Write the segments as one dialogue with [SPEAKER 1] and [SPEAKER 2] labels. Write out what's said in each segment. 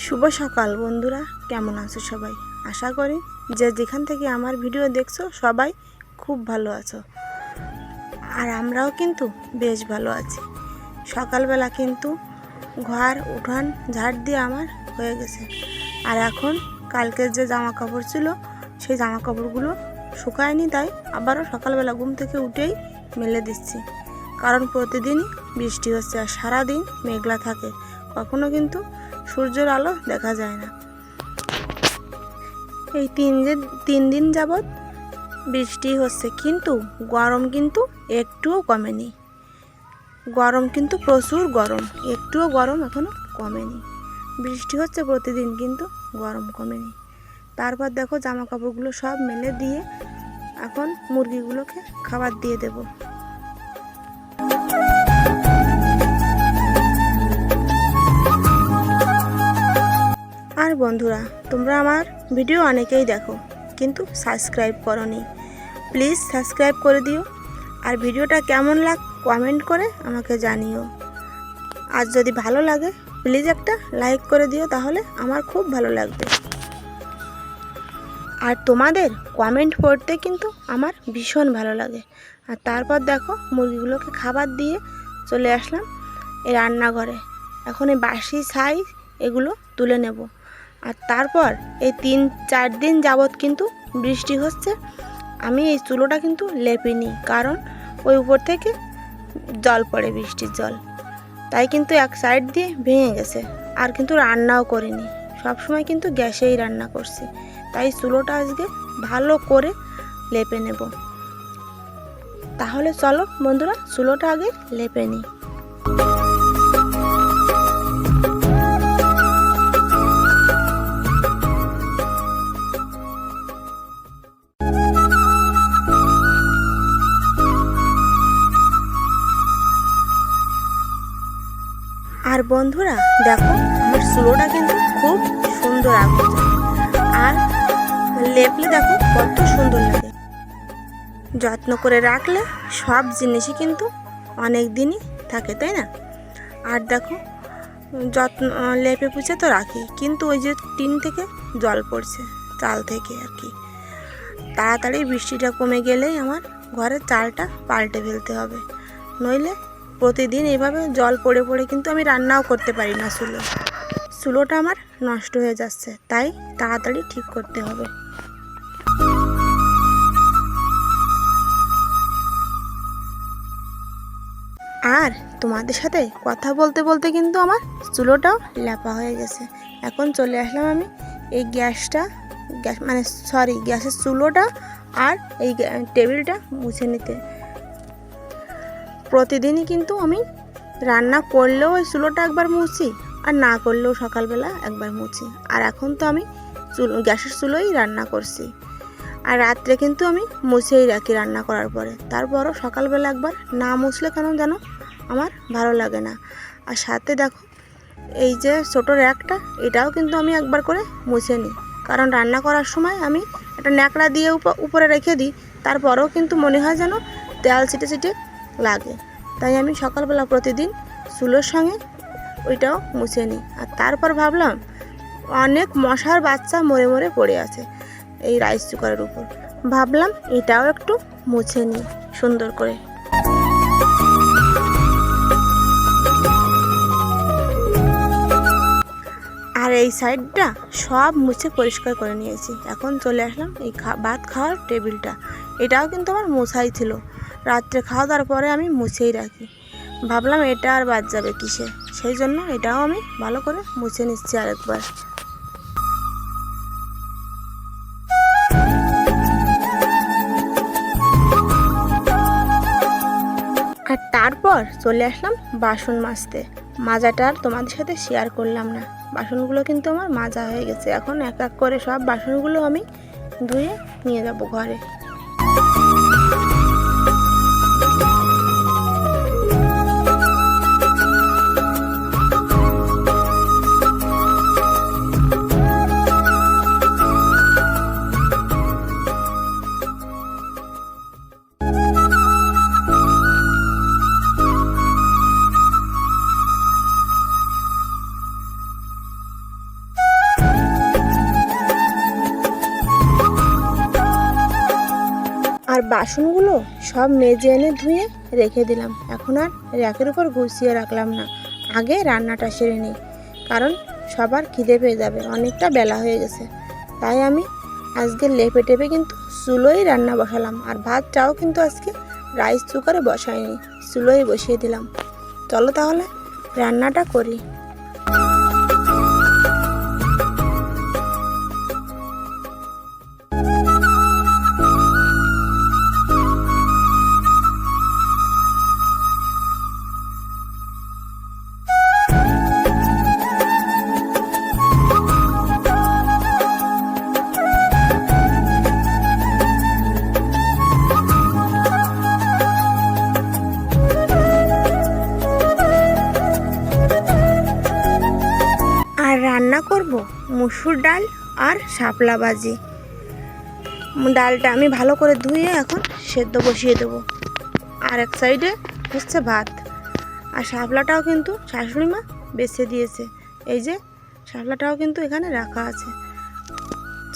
[SPEAKER 1] শুভ সকাল বন্ধুরা, কেমন আছো সবাই? আশা করি যে যেখান থেকে আমার ভিডিও দেখছো সবাই খুব ভালো আছো। আর আমরাও কিন্তু বেশ ভালো আছি। সকালবেলা কিন্তু ঘর উঠান ঝাড় দিয়ে আমার হয়ে গেছে। আর এখন কালকের যে জামা কাপড় ছিল সেই জামা কাপড়গুলো শুকায়নি, তাই আবারও সকালবেলা ঘুম থেকে উঠেই মেলে দিচ্ছি। কারণ প্রতিদিনই বৃষ্টি হচ্ছে আর সারাদিন মেঘলা থাকে, কখনো কিন্তু সূর্যের আলো দেখা যায় না। এই তিন দিন যাবৎ বৃষ্টি হচ্ছে, কিন্তু গরম কিন্তু একটুও কমেনি। গরম কিন্তু প্রচুর গরম, একটুও গরম এখনো কমেনি। বৃষ্টি হচ্ছে প্রতিদিন, কিন্তু গরম কমেনি। তারপর দেখো জামা কাপড়গুলো সব মেলে দিয়ে এখন মুরগিগুলোকে খাবার দিয়ে দেব। আর বন্ধুরা, তোমরা আমার ভিডিও অনেকেই দেখো কিন্তু সাবস্ক্রাইব করোনি, প্লিজ সাবস্ক্রাইব করে দিও। আর ভিডিওটা কেমন কমেন্ট করে আমাকে জানিও। আর যদি ভালো লাগে প্লিজ একটা লাইক করে দিও, তাহলে আমার খুব ভালো লাগবে। আর তোমাদের কমেন্ট পড়তে কিন্তু আমার ভীষণ ভালো লাগে। আর তারপর দেখো মুরগিগুলোকে খাবার দিয়ে চলে আসলাম এই রান্নাঘরে। এখন এই বাসি ছাই এগুলো তুলে নেব। আর তারপর এই 3-4 দিন যাবৎ কিন্তু বৃষ্টি হচ্ছে। আমি এই চুলোটা কিন্তু লেপিনি, কারণ ওই উপর থেকে জল পড়ে, বৃষ্টির জল, তাই কিন্তু এক সাইড দিয়ে ভেঙে গেছে। আর কিন্তু রান্নাও করিনি, সবসময় কিন্তু গ্যাসেই রান্না করছি, তাই চুলোটা আজকে ভালো করে লেপে নেব। তাহলে চলো বন্ধুরা, চুলোটা আগে লেপে নিই। আর বন্ধুরা দেখো, আমার চুলোটা কিন্তু খুব সুন্দর আগুন, আর লেপলে দেখো কত সুন্দর লাগে। যত্ন করে রাখলে সব জিনিসই কিন্তু অনেক দিনই থাকে, তাই না? আর দেখো যত্ন লেপে পুছে তো রাখি, কিন্তু ওই যে টিন থেকে জল পড়ছে, চাল থেকে আর কি। তাড়াতাড়ি বৃষ্টিটা কমে গেলেই আমার ঘরের চালটা পাল্টে ফেলতে হবে, নইলে প্রতিদিন এইভাবে জল পড়ে পড়ে কিন্তু আমি রান্নাও করতে পারি না। চুলোটা আমার নষ্ট হয়ে যাচ্ছে, তাই তাড়াতাড়ি ঠিক করতে হবে। আর তোমাদের সাথে কথা বলতে বলতে কিন্তু আমার চুলোটাও লেপা হয়ে গেছে। এখন চলে আসলাম আমি এই গ্যাসের চুলোটা আর এই টেবিলটা মুছে নিতে। প্রতিদিনই কিন্তু আমি রান্না করলেও ওই চুলোটা একবার মুছি, আর না করলেও সকালবেলা একবার মুছি। আর এখন তো আমি গ্যাসের চুলোই রান্না করছি। আর রাত্রে কিন্তু আমি মুছেই রাখি রান্না করার পরে, তারপরও সকালবেলা একবার না মুছলে কেন যেন আমার ভালো লাগে না। আর সাথে দেখো এই যে ছোটো র্যাকটা, এটাও কিন্তু আমি একবার করে মুছে নিই, কারণ রান্না করার সময় আমি একটা ন্যাকড়া দিয়ে উপরে রেখে দিই, তারপরেও কিন্তু মনে হয় যেন তেল ছিটে ছিটে লাগে। তাই আমি সকালবেলা প্রতিদিন চুলোর সঙ্গে ওইটাও মুছে নিই। আর তারপর ভাবলাম অনেক মশার বাচ্চা মরে মরে পড়ে আছে এই রাইস কুকারের উপর, ভাবলাম এটাও একটু মুছে নিই সুন্দর করে। আর এই সাইডটা সব মুছে পরিষ্কার করে নিয়েছি। এখন চলে আসলাম এই ভাত খাওয়ার টেবিলটা, এটাও কিন্তু আমার মোছাই ছিল, রাত্রে খাওয়া দাওয়ার পরে আমি মুছেই রাখি। ভাবলাম এটা আর বাদ যাবে কিসে, সেই জন্য এটাও আমি ভালো করে মুছে নিচ্ছি আরেকবার। আর তারপর চলে আসলাম বাসন মাজতে। মাজাটা আর তোমাদের সাথে শেয়ার করলাম না, বাসনগুলো কিন্তু আমার মাজা হয়ে গেছে। এখন এক এক করে সব বাসনগুলো আমি ধুয়ে নিয়ে যাব ঘরে। আর বাসনগুলো সব মেজে এনে ধুয়ে রেখে দিলাম। এখন আর র্যাকের উপর গুছিয়ে রাখলাম না, আগে রান্নাটা সেরে নিই, কারণ সবার খিদে পেয়ে যাবে, অনেকটা বেলা হয়ে গেছে। তাই আমি আজকে লেপে টেপে কিন্তু চুলোই রান্না বসালাম। আর ভাতটাও কিন্তু আজকে রাইস কুকারে বসাইনি, চুলোই বসিয়ে দিলাম। চলো তাহলে রান্নাটা করি। রান্না করব মুসুর ডাল আর শাপলা ভাজি। ডালটা আমি ভালো করে ধুয়ে এখন সেদ্ধ বসিয়ে দেবো। আর এক সাইডে হচ্ছে ভাত। আর শাপলাটাও কিন্তু শাশুড়ি মা বেছে দিয়েছে, এই যে শাপলাটাও কিন্তু এখানে রাখা আছে।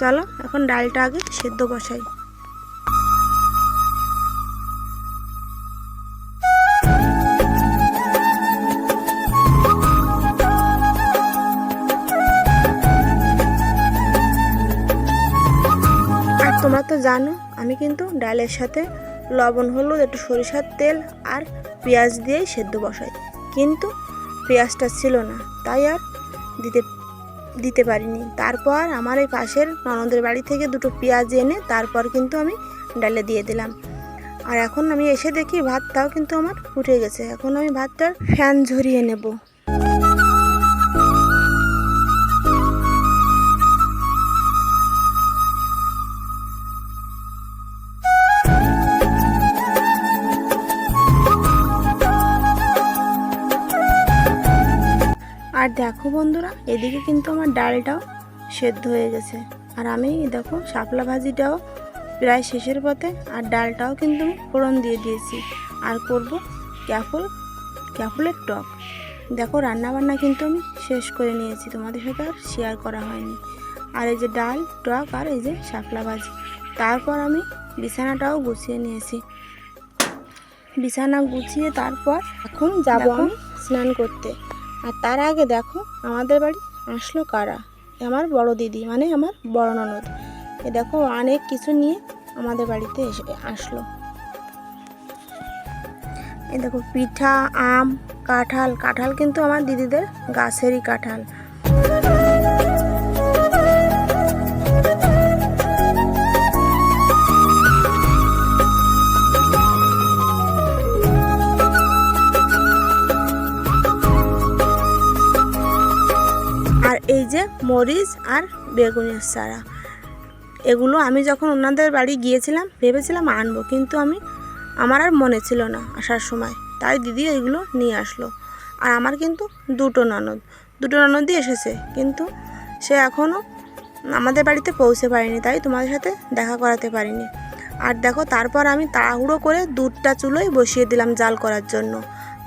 [SPEAKER 1] চলো এখন ডালটা আগে সেদ্ধ বসাই। তোমরা তো জানো আমি কিন্তু ডালের সাথে লবণ, হলুদ, একটু সরিষার তেল আর পেঁয়াজ দিয়েই সেদ্ধ বসাই, কিন্তু পেঁয়াজটা ছিল না, তাই আর দিতে পারিনি। তারপর আমার এই পাশের ননদের বাড়ি থেকে দুটো পেঁয়াজ এনে তারপর কিন্তু আমি ডালে দিয়ে দিলাম। আর এখন আমি এসে দেখি ভাতটাও কিন্তু আমার ফুটে গেছে। এখন আমি ভাতটার ফ্যান ঝরিয়ে নেব। আর দেখো বন্ধুরা, এদিকে কিন্তু আমার ডালটাও সেদ্ধ হয়ে গেছে। আর আমি দেখো শাপলা ভাজিটাও প্রায় শেষের পথে। আর ডালটাও কিন্তু আমি ফোড়ন দিয়ে দিয়েছি। আর করব ক্যাফুলের টক। দেখো রান্নাবান্না কিন্তু আমি শেষ করে নিয়েছি, তোমাদের সাথে আর শেয়ার করা হয়নি। আর এই যে ডাল, টক আর এই যে শাপলা ভাজি। তারপর আমি বিছানাটাও গুছিয়ে নিয়েছি। বিছানা গুছিয়ে তারপর এখন যাব আমি স্নান করতে। আর তার আগে দেখো আমাদের বাড়ি আসলো কারা, আমার বড় দিদি, মানে আমার বড় ননদ। এ দেখো অনেক কিছু নিয়ে আমাদের বাড়িতে আসলো। এ দেখো পিঠা, আম, কাঁঠাল কিন্তু আমার দিদিদের গাছেরই কাঁঠাল। আর এই যে মরিচ আর বেগুনের চারা, এগুলো আমি যখন ওনাদের বাড়ি গিয়েছিলাম ভেবেছিলাম আনবো, কিন্তু আমার আর মনে ছিল না আসার সময়, তাই দিদি এগুলো নিয়ে আসলো। আর আমার কিন্তু দুটো ননদই এসেছে, কিন্তু সে এখনও আমাদের বাড়িতে পৌঁছে পারেনি, তাই তোমাদের সাথে দেখা করাতে পারিনি। আর দেখো তারপর আমি তাড়াহুড়ো করে দুধটা চুলোয় বসিয়ে দিলাম জাল করার জন্য।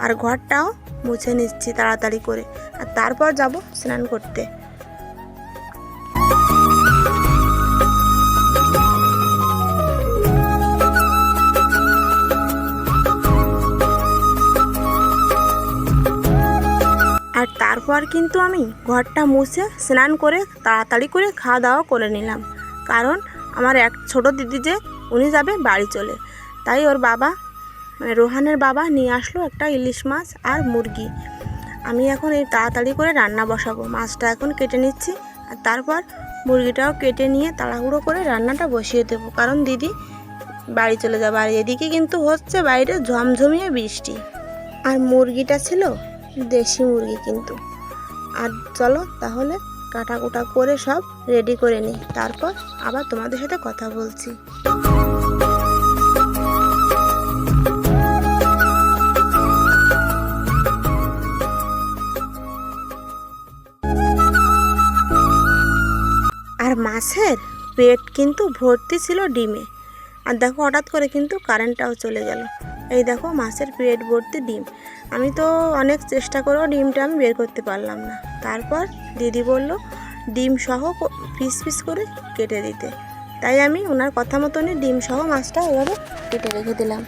[SPEAKER 1] আর ঘরটাও মুছে নিচ্ছি তাড়াতাড়ি করে। আর তারপর যাব স্নান করতে। আর তারপর কিন্তু আমি ঘরটা মুছে স্নান করে তাড়াতাড়ি করে খাওয়া দাওয়া করে নিলাম, কারণ আমার এক ছোট দিদি যে উনি যাবে বাড়ি চলে, তাই ওর বাবা মানে রোহানের বাবা নিয়ে আসলো একটা ইলিশ মাছ আর মুরগি। আমি এখন এই তাড়াতাড়ি করে রান্না বসাবো। মাছটা এখন কেটে নিচ্ছি, আর তারপর মুরগিটাও কেটে নিয়ে তাড়াহুড়ো করে রান্নাটা বসিয়ে দেবো, কারণ দিদি বাড়ি চলে যাবে। আর এদিকে কিন্তু হচ্ছে বাইরে ঝমঝমিয়ে বৃষ্টি। আর মুরগিটা ছিল দেশি মুরগি কিন্তু। আর চলো তাহলে কাটাকুটা করে সব রেডি করে নিই, তারপর আবার তোমাদের সাথে কথা বলছি। আর মাছের পেট কিন্তু ভর্তি ছিল ডিমে। আর দেখো হঠাৎ করে কিন্তু কারেন্টটাও চলে গেল। এই দেখো মাছের পেট ভর্তি ডিম। আমি তো অনেক চেষ্টা করেও ডিমটা আমি বের করতে পারলাম না। তারপর দিদি বলল ডিম সহ পিস পিস করে কেটে দিতে। তাই আমি ওনার কথা মতনই ডিম সহ মাছটা এভাবে কেটে রেখে দিলাম।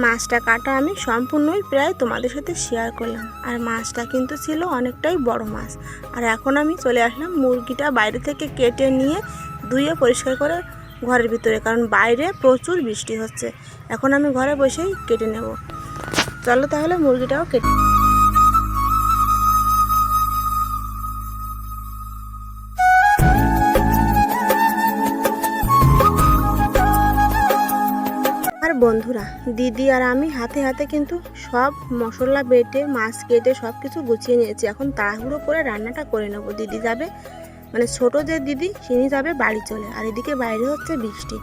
[SPEAKER 1] মাছটা কাটা আমি সম্পূর্ণই প্রায় তোমাদের সাথে শেয়ার করলাম। আর মাছটা কিন্তু ছিল অনেকটাই বড় মাছ। আর এখন আমি চলে আসলাম মুরগিটা বাইরে থেকে কেটে নিয়ে ধুয়ে পরিষ্কার করে ঘরের ভিতরে, কারণ বাইরে প্রচুর বৃষ্টি হচ্ছে। এখন আমি ঘরে বসেই কেটে নেব। চলো তাহলে মুরগিটাও কেটে। আর বন্ধুরা, দিদি আর আমি হাতে হাতে কিন্তু সব মশলা বেটে মাছ কেটে সব কিছু গুছিয়ে নিয়েছি। এখন তাড়াহুড়ো করে রান্নাটা করে নেবো। দিদি যাবে, মানে ছোট যে দিদি তিনি যাবে বাড়ি চলে, আর এদিকে বাইরে হচ্ছে বৃষ্টি।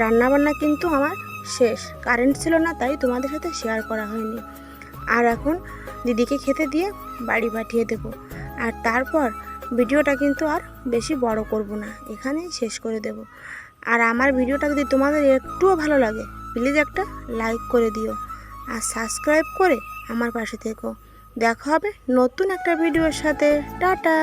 [SPEAKER 1] রান্না বান্না কিন্তু আমার শেষ, কারেন্ট ছিল না তাই তোমাদের সাথে শেয়ার করা হয়নি। আর এখন দিদিকে খেতে দিয়ে বাড়ি পাঠিয়ে দেব। আর তারপর ভিডিওটা কিন্তু আর বেশি বড় করব না, এখানেই শেষ করে দেব। আর আমার ভিডিওটা যদি তোমাদের একটুও ভালো লাগে প্লিজ একটা লাইক করে দিও আর সাবস্ক্রাইব করে আমার পাশে থেকো। দেখা হবে নতুন একটা ভিডিওর সাথে। টাটা।